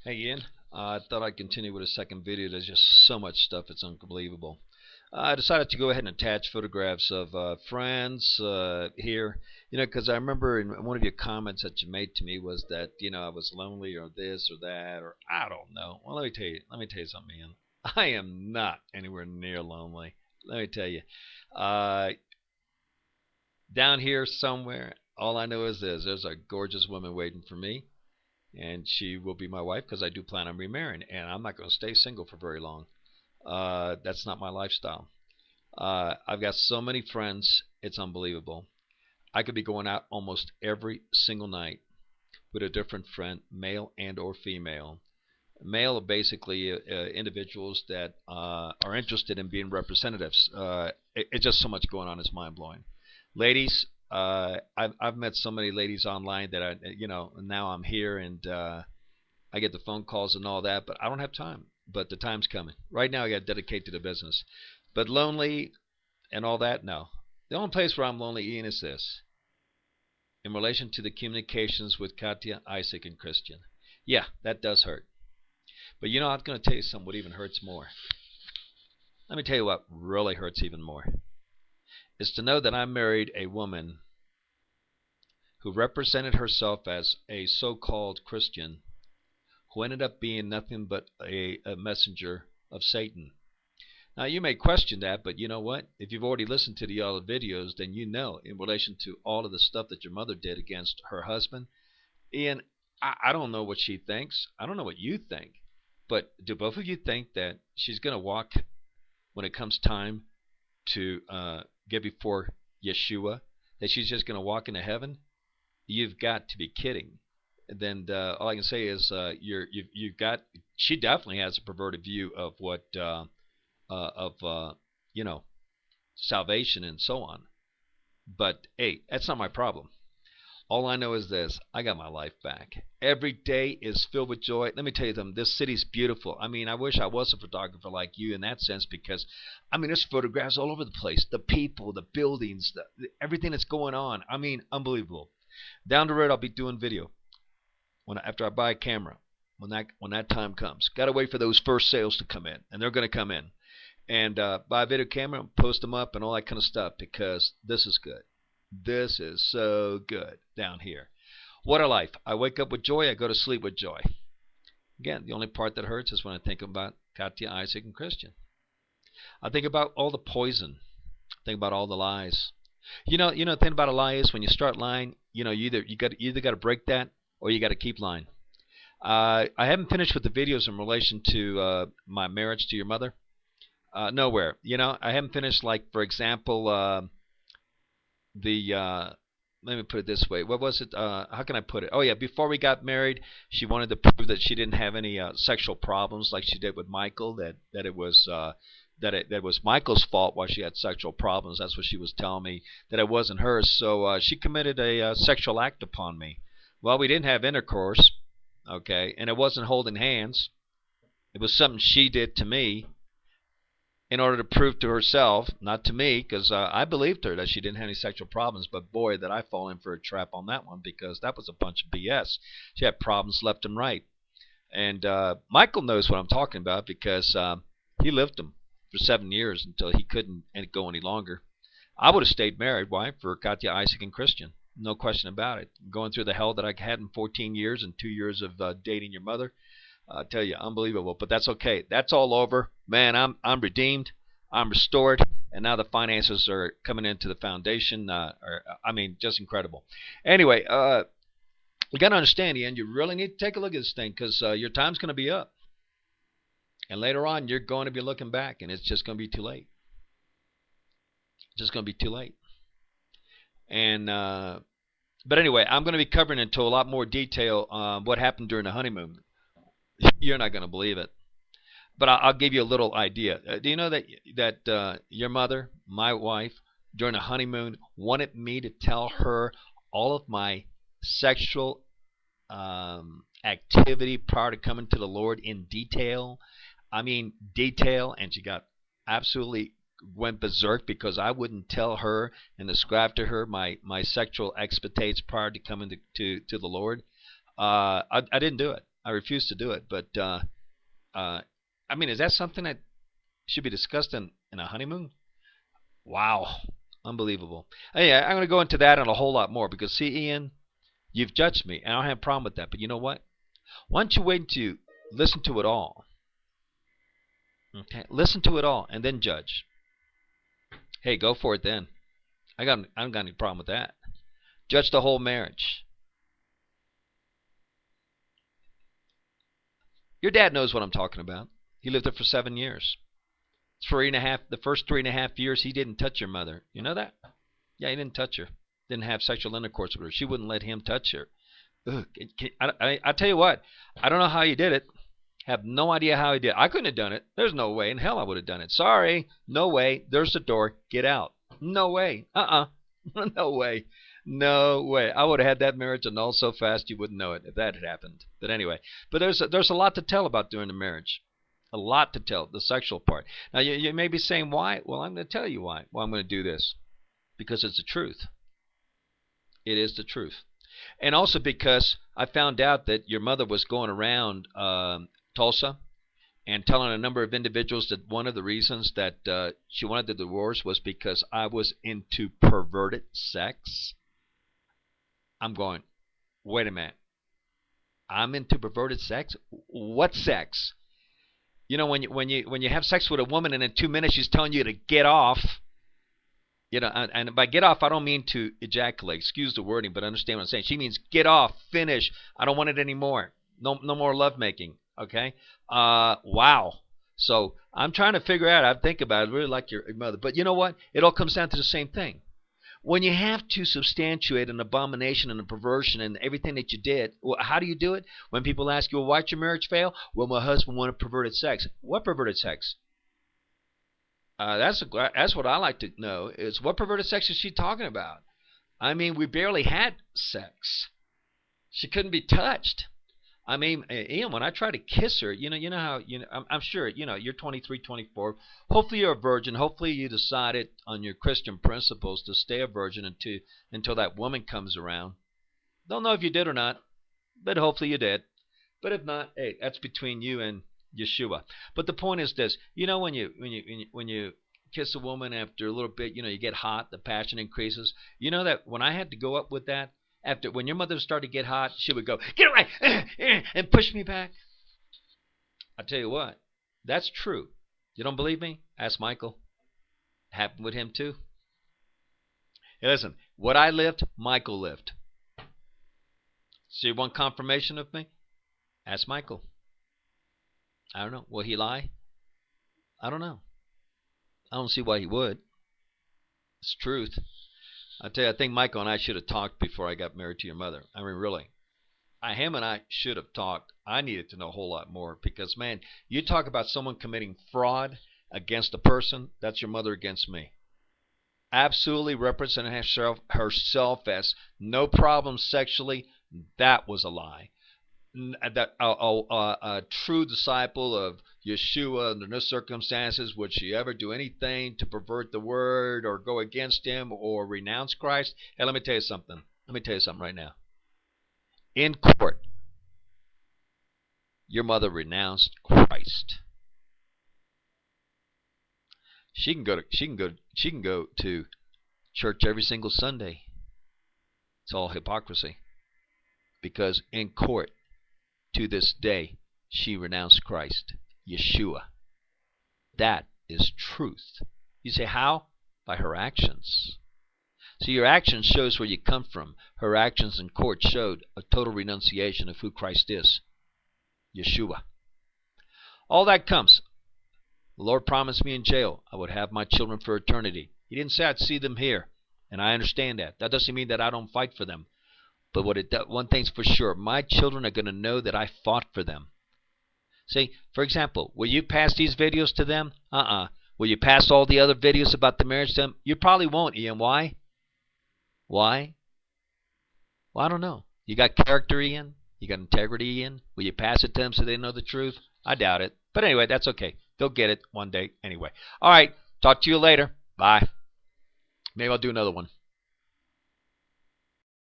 Hey Ian, I thought I'd continue with a second video. There's just so much stuff, it's unbelievable. I decided to go ahead and attach photographs of friends here, because I remember in one of your comments that you made to me was that, I was lonely or this or that, or I don't know. Well, let me tell you something, Ian. I am not anywhere near lonely. Let me tell you. Uh, Down here somewhere, all I know is this: there's a gorgeous woman waiting for me, and she will be my wife because I do plan on remarrying, and I'm not going to stay single for very long. That's not my lifestyle. I've got so many friends, it's unbelievable. I could be going out almost every single night with a different friend, male and or female. Male are basically individuals that are interested in being representatives. It's just so much going on; it's mind blowing. Ladies, I've met so many ladies online that now I'm here and I get the phone calls and all that, but I don't have time. But the time's coming. Right now, I got to dedicate to the business. But lonely and all that, no. The only place where I'm lonely, Ian, is this: in relation to the communications with Katya, Isaac, and Christian. Yeah, that does hurt. But I'm going to tell you something what even hurts more. Let me tell you what really hurts even more. Is to know that I married a woman who represented herself as a so-called Christian who ended up being nothing but a messenger of Satan. Now, you may question that, but you know what? If you've already listened to the other videos, then you know in relation to all of the stuff that your mother did against her husband. Ian, I don't know what she thinks. I don't know what you think. But do both of you think that she's going to walk when it comes time to get before Yeshua, that she's just going to walk into heaven? You've got to be kidding. And then all I can say is you've got. She definitely has a perverted view of what of salvation and so on. But hey, that's not my problem. All I know is this: I got my life back. Every day is filled with joy. Let me tell you something. This city's beautiful. I mean, I wish I was a photographer like you in that sense because, I mean, there's photographs all over the place. The people, the buildings, everything that's going on. I mean, unbelievable. Down the road, I'll be doing video after I buy a camera. When that time comes, gotta wait for those first sales to come in, and they're gonna come in. And buy a video camera, and post them up, and all that kind of stuff because this is good. This is so good down here. What a life. I wake up with joy. I go to sleep with joy. Again, the only part that hurts is when I think about Katya, Isaac, and Christian. I think about all the poison. I think about all the lies. The thing about a lie is when you start lying, you either got to break that or you got to keep lying. I haven't finished with the videos in relation to my marriage to your mother. Nowhere. I haven't finished, like, for example, the let me put it this way. What was it? How can I put it? Oh yeah, before we got married, she wanted to prove that she didn't have any sexual problems like she did with Michael. That it was that was Michael's fault why she had sexual problems. That's what she was telling me. That it wasn't hers. So she committed a sexual act upon me. Well, we didn't have intercourse, okay, and it wasn't holding hands. It was something she did to me in order to prove to herself, not to me, because I believed her that she didn't have any sexual problems. But boy, did I fall in for a trap on that one because that was a bunch of BS. She had problems left and right. And Michael knows what I'm talking about because he lived them for 7 years until he couldn't go any longer. I would have stayed married. Why? For Katya, Isaac, and Christian. No question about it. Going through the hell that I had in 14 years and 2 years of dating your mother. I tell you, unbelievable. But that's okay. That's all over. Man, I'm redeemed. I'm restored. And now the finances are coming into the foundation. Just incredible. Anyway, you got to understand, Ian, you really need to take a look at this thing because your time's going to be up. And later on, you're going to be looking back, and it's just going to be too late. Just going to be too late. And but anyway, I'm going to be covering into a lot more detail what happened during the honeymoon. You're not going to believe it. But I'll give you a little idea. Do you know that your mother, my wife, during the honeymoon, wanted me to tell her all of my sexual activity prior to coming to the Lord in detail? I mean, detail, and she got absolutely went berserk because I wouldn't tell her and describe to her my sexual exploits prior to coming to the Lord. I didn't do it. I refuse to do it. But I mean, is that something that should be discussed in a honeymoon? Wow, unbelievable. Yeah, I'm going to go into that and a whole lot more because, see, Ian, you've judged me, and I don't have a problem with that. But you know what? Why don't you wait to listen to it all? Okay, listen to it all and then judge. Hey, go for it then. I don't got any problem with that. Judge the whole marriage. Your dad knows what I'm talking about. He lived there for 7 years. The first 3.5 years, he didn't touch your mother. You know that? Yeah, he didn't touch her. Didn't have sexual intercourse with her. She wouldn't let him touch her. Ugh, I tell you what, I don't know how he did it. Have no idea how he did. I couldn't have done it. There's no way in hell I would have done it. Sorry. No way. There's the door. Get out. No way. No way. No way. I would have had that marriage annulled so fast you wouldn't know it if that had happened. But anyway, there's a lot to tell about during the marriage. A lot to tell, the sexual part. Now, you may be saying, why? Well, I'm going to tell you why. Well, I'm going to do this. Because it's the truth. It is the truth. And also because I found out that your mother was going around Tulsa and telling a number of individuals that one of the reasons that she wanted the divorce was because I was into perverted sex. I'm going, wait a minute. I'm into perverted sex? What sex? You know, when you have sex with a woman and in 2 minutes she's telling you to get off. You know, and by get off, I don't mean to ejaculate. Excuse the wording, but understand what I'm saying. She means get off, finish. I don't want it anymore. No more lovemaking. Okay? Wow. So I'm trying to figure out. I think about it. I really like your mother. But you know what? It all comes down to the same thing. When you have to substantiate an abomination and a perversion and everything that you did, well, how do you do it? When people ask you, well, why'd your marriage fail? Well, my husband wanted perverted sex. What perverted sex? That's what I like to know is what perverted sex is she talking about? I mean, we barely had sex. She couldn't be touched. I mean, Ian, when I try to kiss her, you know how I'm sure you're 23, 24. Hopefully you're a virgin. Hopefully you decided on your Christian principles to stay a virgin until that woman comes around. Don't know if you did or not, but hopefully you did. But if not, hey, that's between you and Yeshua. But the point is this: when you kiss a woman after a little bit, you get hot, the passion increases. You know that when I had to go up with that. When your mother started to get hot, she would go, get away, and push me back. I tell you what, that's true. You don't believe me? Ask Michael. It happened with him too. Hey, listen, what I lived, Michael lived. So you want confirmation of me? Ask Michael. I don't know. Will he lie? I don't know. I don't see why he would. It's truth. I tell you, I think Michael and I should have talked before I got married to your mother. I mean, really. Him and I should have talked. I needed to know a whole lot more because, man, you talk about someone committing fraud against a person, that's your mother against me. Absolutely representing herself as no problem sexually. That was a lie. A true disciple of Yeshua under no circumstances would she ever do anything to pervert the word or go against him or renounce Christ. Hey, let me tell you something. Right now. In court, your mother renounced Christ. She can go to church every single Sunday. It's all hypocrisy. Because in court, to this day, she renounced Christ, Yeshua. That is truth. You say, how? By her actions. So your actions shows where you come from. Her actions in court showed a total renunciation of who Christ is, Yeshua. All that comes. The Lord promised me in jail I would have my children for eternity. He didn't say I'd see them here, and I understand that. That doesn't mean that I don't fight for them. But one thing's for sure, my children are going to know that I fought for them. See, for example, will you pass these videos to them? Will you pass all the other videos about the marriage to them? You probably won't, Ian. Why? Why? Well, I don't know. You got character, Ian? You got integrity, Ian? Will you pass it to them so they know the truth? I doubt it. But anyway, that's okay. They'll get it one day anyway. All right. Talk to you later. Bye. Maybe I'll do another one.